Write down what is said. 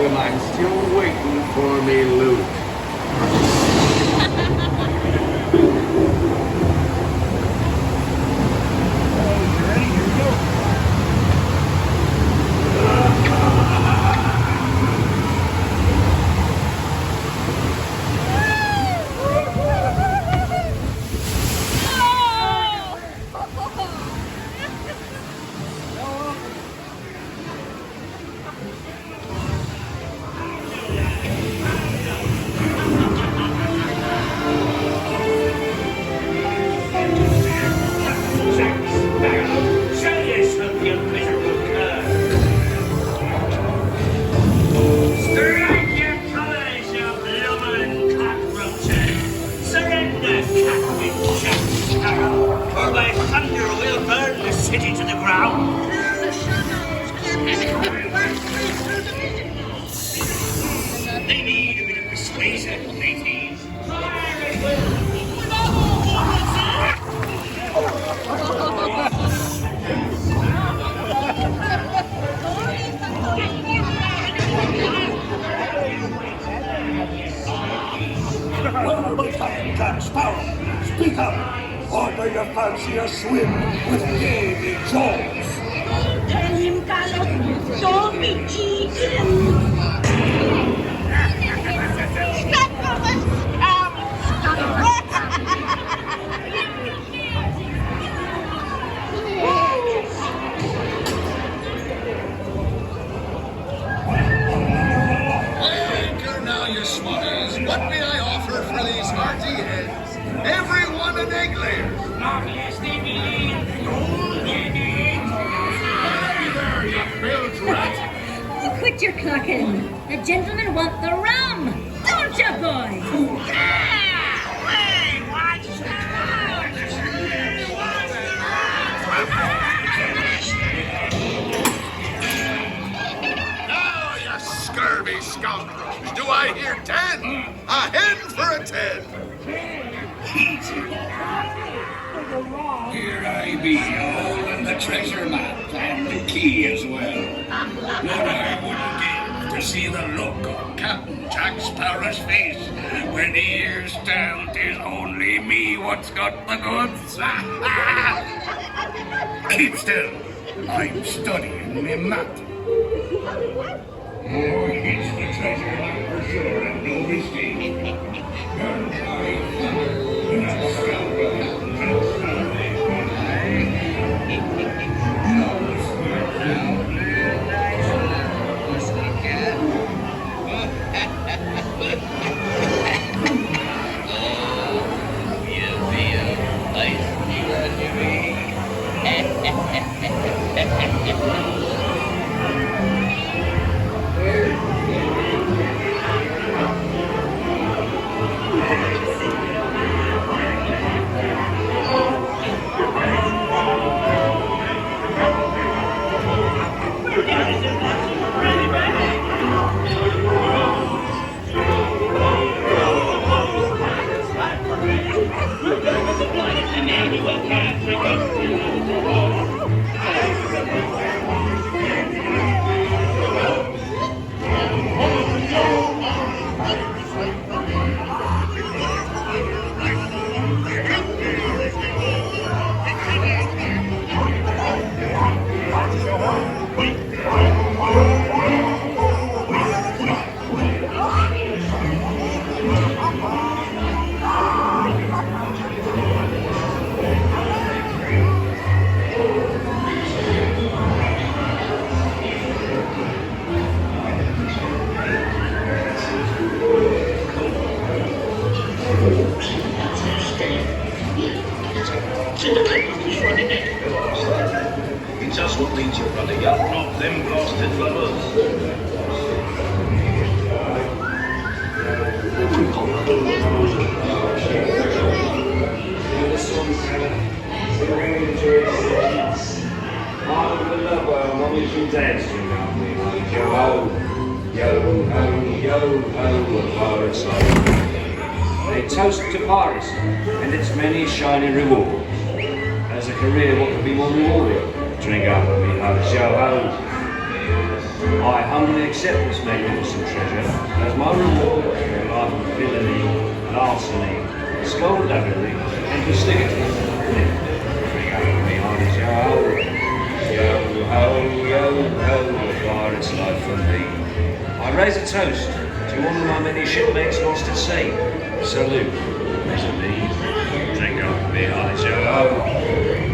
them I'm still waiting for me loot. Speak up! Or do you fancy a swim with gamey jaws? Tell him, Carlos, don't be cheating! Stop for the Anchor now, you smugglers. What may I offer for these hearty heads? Everyone an egg layer. Not less they believe. Don't get it. Hey there, you bilge rat. Oh, quit your clucking. The gentlemen want the rum. Don't you, boys? Hey, watch Now, you scurvy scoundrels. Do I hear 10? A hen for a 10. Here I be, holding the treasure map and the key as well. What I wouldn't give to see the look on Captain Jack Sparrow's face when he hears down 'tis only me what's got the goods. Keep still. I'm studying me map. Oh, it's the treasure map for sure, and no mistake. It's just what leads you running up, not them blasted lovers. They toast to Paris and its many shiny rewards. As a career, what could be more rewarding? Drink up and be ho, show ho. I humbly accept this magnificent treasure as my reward for a life of villainy and larceny, skullduggery and festivity. Bring up me on his yo-ho, a pirate's life for me. I raise a toast to all of my many shipmates lost at sea. Salute, mes amis. Drink up me on his yo-ho.